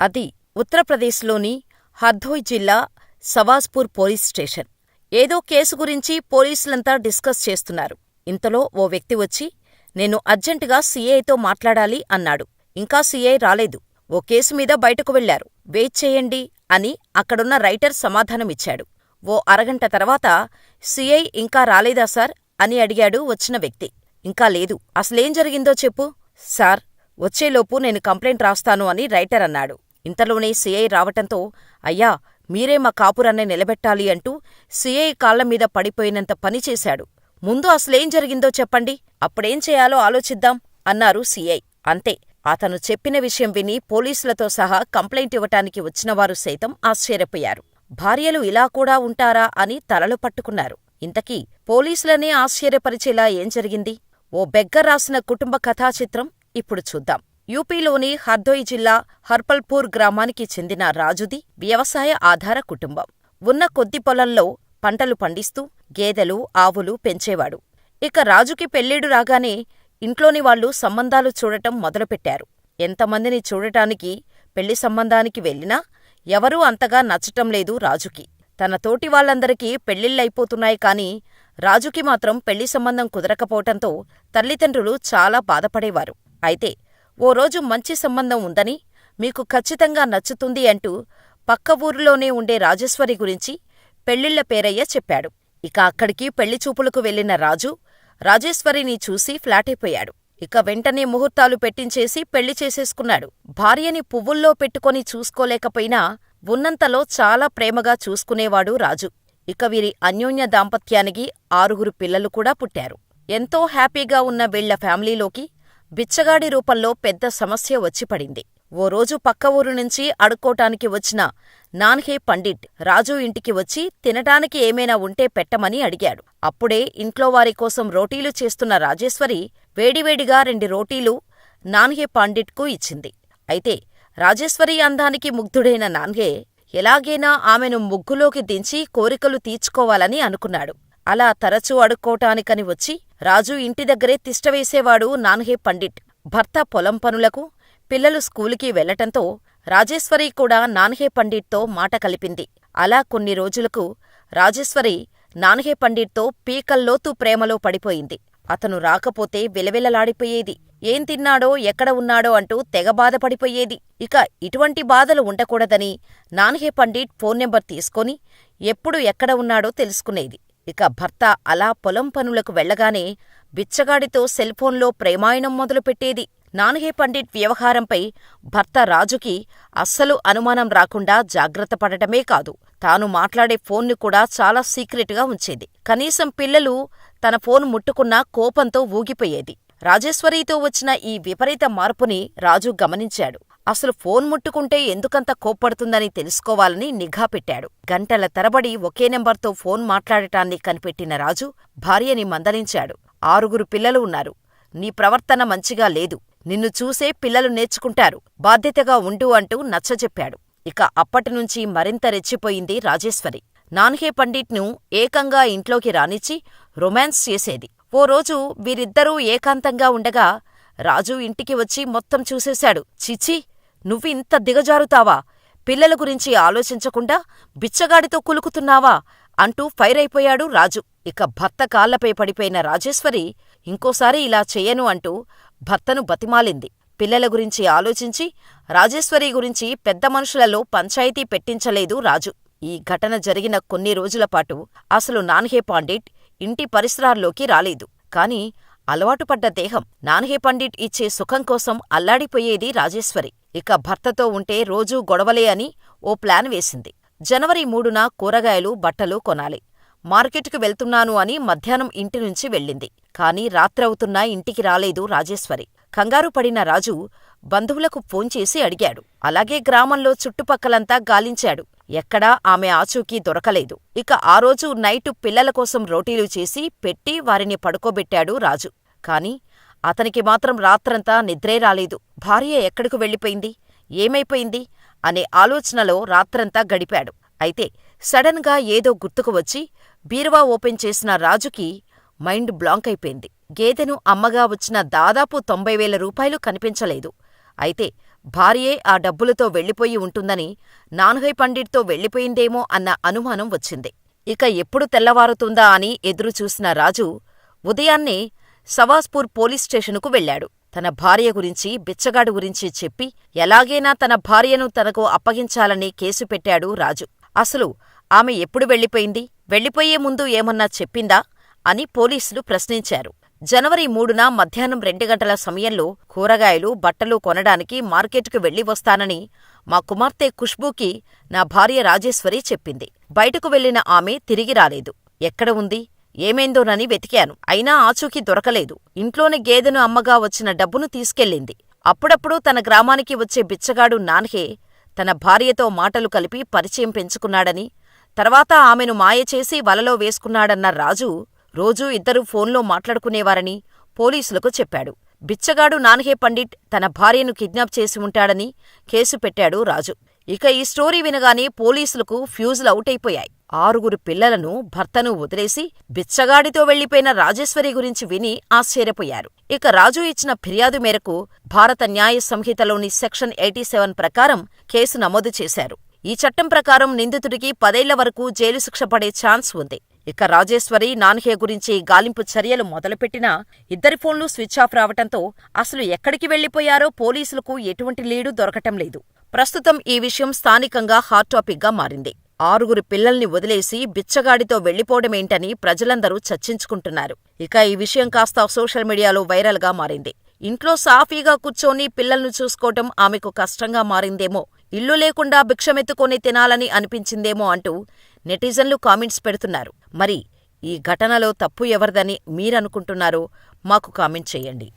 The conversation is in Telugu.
అది ఉత్తరప్రదేశ్లోని హర్దోయ్ జిల్లా సవాజ్పూర్ పోలీస్ స్టేషన్. ఏదో కేసు గురించి పోలీసులంతా డిస్కస్ చేస్తున్నారు. ఇంతలో ఓ వ్యక్తి వచ్చి, నేను అర్జెంటుగా సీఐతో మాట్లాడాలి అన్నాడు. ఇంకా సీఐ రాలేదు. ఓ కేసు మీద బయటకు వెళ్లారు. వెయిట్ చేయండి అని అక్కడున్న రైటర్ సమాధానమిచ్చాడు. ఓ అరగంట తర్వాత సీఐ ఇంకా రాలేదా సార్ అని అడిగాడు వచ్చిన వ్యక్తి. ఇంకా లేదు. అసలేం జరిగిందో చెప్పు. సార్, వచ్చేలోపు నేను కంప్లైంట్ రాస్తాను అని రైటర్ అన్నాడు. ఇంతలోనే సీఐ రావటంతో, అయ్యా, మీరే మా కాపురాన్ని నిలబెట్టాలి అంటూ సీఐ కాళ్లమీద పడిపోయినంత పనిచేశాడు. ముందు అసలేం జరిగిందో చెప్పండి, అప్పుడేం చేయాలో ఆలోచిద్దాం అన్నారు సీఐ. అంతే. అతను చెప్పిన విషయం విని పోలీసులతో సహా కంప్లైంట్ ఇవ్వటానికి వచ్చినవారు సైతం ఆశ్చర్యపోయారు. భార్యలు ఇలా కూడా ఉంటారా అని తలలు పట్టుకున్నారు. ఇంతకీ పోలీసులనే ఆశ్చర్యపరిచేలా ఏం జరిగింది? ఓ బెగ్గర్ రాసిన కుటుంబ కథాచిత్రం ఇప్పుడు చూద్దాం. యూపీలోని హర్దోయ్ జిల్లా హర్పల్పూర్ గ్రామానికి చెందిన రాజుది వ్యవసాయ ఆధార కుటుంబం. ఉన్న కొద్ది పొలంలో పంటలు పండిస్తూ గేదెలు, ఆవులు పెంచేవాడు. ఇక రాజుకి పెళ్ళిడు రాగానే ఇంట్లోని వాళ్లు సంబంధాలు చూడటం మొదలుపెట్టారు. ఎంతమందిని చూడటానికి పెళ్లి సంబంధానికి వెళ్ళినా ఎవరూ అంతగా నచ్చటంలేదు రాజుకి. తన తోటి వాళ్ళందరికీ పెళ్ళిళ్ళైపోతున్నాయి కాని రాజుకి మాత్రం పెళ్లి సంబంధం కుదరకపోవటంతో తల్లిదండ్రులు చాలా బాధపడేవారు. అయితే ఓ రోజు మంచి సంబంధం ఉందని, మీకు ఖచ్చితంగా నచ్చుతుంది అంటూ పక్క ఊరిలోనే ఉండే రాజేశ్వరి గురించి పెళ్ళిళ్ళ పేరయ్య చెప్పాడు. ఇక అక్కడికి పెళ్లిచూపులకు వెళ్లిన రాజు రాజేశ్వరిని చూసి ఫ్లాటైపోయాడు. ఇక వెంటనే ముహూర్తాలు పెట్టించేసి పెళ్లి చేసేసుకున్నాడు. భార్యని పువ్వుల్లో పెట్టుకొని చూసుకోలేకపోయినా ఉన్నంతలో చాలా ప్రేమగా చూసుకునేవాడు రాజు. ఇక వీరి అన్యోన్య దాంపత్యానికి 6 పిల్లలు కూడా పుట్టారు. ఎంతో హ్యాపీగా ఉన్న వీళ్ల ఫ్యామిలీలోకి బిచ్చగాడి రూపంలో పెద్ద సమస్య వచ్చిపడింది. ఓ రోజు పక్క ఊరు నుంచి అడుక్కోటానికి వచ్చిన నాన్హే పండిట్ రాజు ఇంటికి వచ్చి తినటానికి ఏమైనా ఉంటే పెట్టమని అడిగాడు. అప్పుడే ఇంట్లోవారి కోసం రోటీలు చేస్తున్న రాజేశ్వరి వేడివేడిగా 2 రోటీలు నాన్హే పండిట్కు ఇచ్చింది. అయితే రాజేశ్వరి అందానికి ముగ్ధుడైన నాన్హే ఎలాగైనా ఆమెను ముగ్గులోకి దించి కోరికలు తీర్చుకోవాలని అనుకున్నాడు. అలా తరచూ అడుక్కోటానికని వచ్చి రాజు ఇంటి దగ్గరే తిష్టవేసేవాడు నాన్హే పండిట్. భర్త పొలం పనులకు, పిల్లలు స్కూలుకి వెళ్లటంతో రాజేశ్వరి కూడా నాన్హే పండిట్తో మాట కలిపింది. అలా కొన్ని రోజులకు రాజేశ్వరి నాన్హే పండిట్తో పీకల్లోతు ప్రేమలో పడిపోయింది. అతను రాకపోతే విలవిలలాడిపోయేది. ఏం తిన్నాడో, ఎక్కడ ఉన్నాడో అంటూ తెగ బాధపడిపోయేది. ఇక ఇటువంటి బాధలు ఉండకూడదని నాన్హే పండిట్ ఫోన్ నెంబర్ తీసుకొని ఎప్పుడు ఎక్కడ ఉన్నాడో తెలుసుకునేది. ఇక భర్త అలా పొలం పనులకు వెళ్లగానే బిచ్చగాడితో సెల్ఫోన్లో ప్రేమాయణం మొదలుపెట్టేది. నాన్హే పండిట్ వ్యవహారంపై భర్త రాజుకి అస్సలు అనుమానం రాకుండా జాగ్రత్త పడటమే కాదు, తాను మాట్లాడే ఫోన్ను కూడా చాలా సీక్రెట్గా ఉంచేది. కనీసం పిల్లలు తన ఫోన్ ముట్టుకున్నా కోపంతో ఊగిపోయేది. రాజేశ్వరితో వచ్చిన ఈ విపరీత మార్పుని రాజు గమనించాడు. అసలు ఫోన్ ముట్టుకుంటే ఎందుకంత కోప్పడుతుందని తెలుసుకోవాలని నిఘా పెట్టాడు. గంటల తరబడి ఒకే నెంబర్తో ఫోన్ మాట్లాడటాన్ని కనిపెట్టిన రాజు భార్యని మందలించాడు. 6 పిల్లలు ఉన్నారు. నీ ప్రవర్తన మంచిగా లేదు. నిన్ను చూసే పిల్లలు నేర్చుకుంటారు. బాధ్యతగా ఉండు అంటూ నచ్చజెప్పాడు. ఇక అప్పటినుంచి మరింత రెచ్చిపోయింది రాజేశ్వరి. నాన్హే పండిట్ను ఏకంగా ఇంట్లోకి రానిచ్చి రొమాన్స్ చేసేది. ఓ రోజు వీరిద్దరూ ఏకాంతంగా ఉండగా రాజు ఇంటికి వచ్చి మొత్తం చూసేశాడు. చిచి, నువ్వు ఇంత దిగజారుతావా? పిల్లల గురించి ఆలోచించకుండా బిచ్చగాడితో కులుకుతున్నావా అంటూ ఫైర్ అయిపోయాడు రాజు. ఇక భర్త కాళ్లపై పడిపోయిన రాజేశ్వరి ఇంకోసారి ఇలా చెయ్యను అంటూ భర్తను బతిమాలింది. పిల్లల గురించి ఆలోచించి రాజేశ్వరి గురించి పెద్ద మనుషులలో పంచాయితీ పెట్టించలేదు రాజు. ఈ ఘటన జరిగిన కొన్ని రోజులపాటు అసలు నాన్హే పండిట్ ఇంటి పరిసరాల్లోకి రాలేదు. కాని అలవాటుపడ్డ దేహం నాన్హే పండిట్ ఇచ్చే సుఖం కోసం అల్లాడిపోయేది రాజేశ్వరి. ఇక భర్తతో ఉంటే రోజూ గొడవలే అని ఓ ప్లాన్ వేసింది. జనవరి 3న కూరగాయలు, బట్టలు కొనాలి. మార్కెట్కు వెళ్తున్నాను అని మధ్యాహ్నం ఇంటినుంచి వెళ్ళింది. కాని రాత్రవుతున్నా ఇంటికి రాలేదు రాజేశ్వరి. కంగారు పడిన రాజు బంధువులకు ఫోన్ చేసి అడిగాడు. అలాగే గ్రామంలో చుట్టుపక్కలంతా గాలించాడు. ఎక్కడా ఆమె ఆచూకీ దొరకలేదు. ఇక ఆ రోజు నైటు పిల్లల కోసం రోటీలు చేసి పెట్టి వారిని పడుకోబెట్టాడు రాజు. కాని అతనికి మాత్రం రాత్రంతా నిద్రే రాలేదు. భార్య ఎక్కడకు వెళ్ళిపోయింది, ఏమైపోయింది అనే ఆలోచనలో రాత్రంతా గడిపాడు. అయితే సడన్ గా ఏదో గుర్తుకు వచ్చి బీరువా ఓపెన్ చేసిన రాజుకి మైండ్ బ్లాంక్ అయిపోయింది. గేదెను అమ్మగా వచ్చిన దాదాపు 90,000 రూపాయలు కనిపించలేదు. అయితే భార్యే ఆ డబ్బులతో వెళ్ళిపోయి ఉంటుందని, నాన్హయ్ పండిట్తో వెళ్ళిపోయిందేమో అన్న అనుమానం వచ్చింది. ఇక ఎప్పుడు తెల్లవారుతుందా అని ఎదురుచూసిన రాజు ఉదయాన్నే సవాస్పూర్ పోలీస్ స్టేషనుకు వెళ్ళాడు. తన భార్య గురించి, బిచ్చగాడు గురించి చెప్పి ఎలాగైనా తన భార్యను తనకు అప్పగించాలని కేసు పెట్టాడు రాజు. అసలు ఆమె ఎప్పుడు వెళ్ళిపోయింది, వెళ్ళిపోయే ముందు ఏమన్నా చెప్పిందా అని పోలీసులు ప్రశ్నించారు. జనవరి 3న మధ్యాహ్నం 2 గంటల సమయంలో కూరగాయలు, బట్టలు కొనడానికి మార్కెట్కు వెళ్ళి వస్తానని మా కుమార్తె ఖుష్బూకి నా భార్య రాజేశ్వరి చెప్పింది. బయటకు వెళ్లిన ఆమె తిరిగి రాలేదు. ఎక్కడ ఉంది, ఏమైందోనని వెతికాను. అయినా ఆచూకీ దొరకలేదు. ఇంట్లోని గేదెను అమ్మగా వచ్చిన డబ్బును తీసుకెళ్ళింది. అప్పుడప్పుడు తన గ్రామానికి వచ్చే బిచ్చగాడు నాన్హే తన భార్యతో మాటలు కలిపి పరిచయం పెంచుకున్నాడని, తర్వాత ఆమెను మాయచేసి వలలో వేసుకున్నాడన్న రాజు రోజూ ఇద్దరూ ఫోన్లో మాట్లాడుకునేవారని పోలీసులకు చెప్పాడు. బిచ్చగాడు నాన్హే పండిట్ తన భార్యను కిడ్నాప్ చేసి ఉంటాడని కేసు పెట్టాడు రాజు. ఇక ఈ స్టోరీ వినగానే పోలీసులకు ఫ్యూజులు అవుటైపోయాయి. 6 పిల్లలను, భర్తను వదిలేసి బిచ్చగాడితో వెళ్లిపోయిన రాజేశ్వరి గురించి విని ఆశ్చర్యపోయారు. ఇక రాజు ఇచ్చిన ఫిర్యాదు మేరకు భారత న్యాయ సంహితలోని సెక్షన్ 87 ప్రకారం కేసు నమోదు చేశారు. ఈ చట్టం ప్రకారం నిందితుడికి 10 ఏళ్ల వరకు జైలు శిక్ష పడే ఛాన్స్ ఉంది. ఇక రాజేశ్వరి, నాన్హే గురించి గాలింపు చర్యలు మొదలుపెట్టినా ఇద్దరి ఫోన్లు స్విచ్ ఆఫ్ రావటంతో అసలు ఎక్కడికి వెళ్లిపోయారో పోలీసులకు ఎటువంటి లీడు దొరకటం లేదు. ప్రస్తుతం ఈ విషయం స్థానికంగా హాట్ టాపిక్గా మారింది. 6 పిల్లల్ని వదిలేసి బిచ్చగాడితో వెళ్లిపోవడమేంటని ప్రజలందరూ చర్చించుకుంటున్నారు. ఇక ఈ విషయం కాస్త సోషల్ మీడియాలో వైరల్గా మారింది. ఇంట్లో సాఫీగా కూర్చొని పిల్లల్ని చూసుకోవటం ఆమెకు కష్టంగా మారిందేమో, ఇల్లు లేకుండా భిక్షమెత్తుకొని తినాలని అనిపించిందేమో అంటూ నెటిజన్లు కామెంట్స్ పెడుతున్నారు. మరి ఈ ఘటనలో తప్పు ఎవరిదని మీరనుకుంటున్నారో మాకు కామెంట్ చేయండి.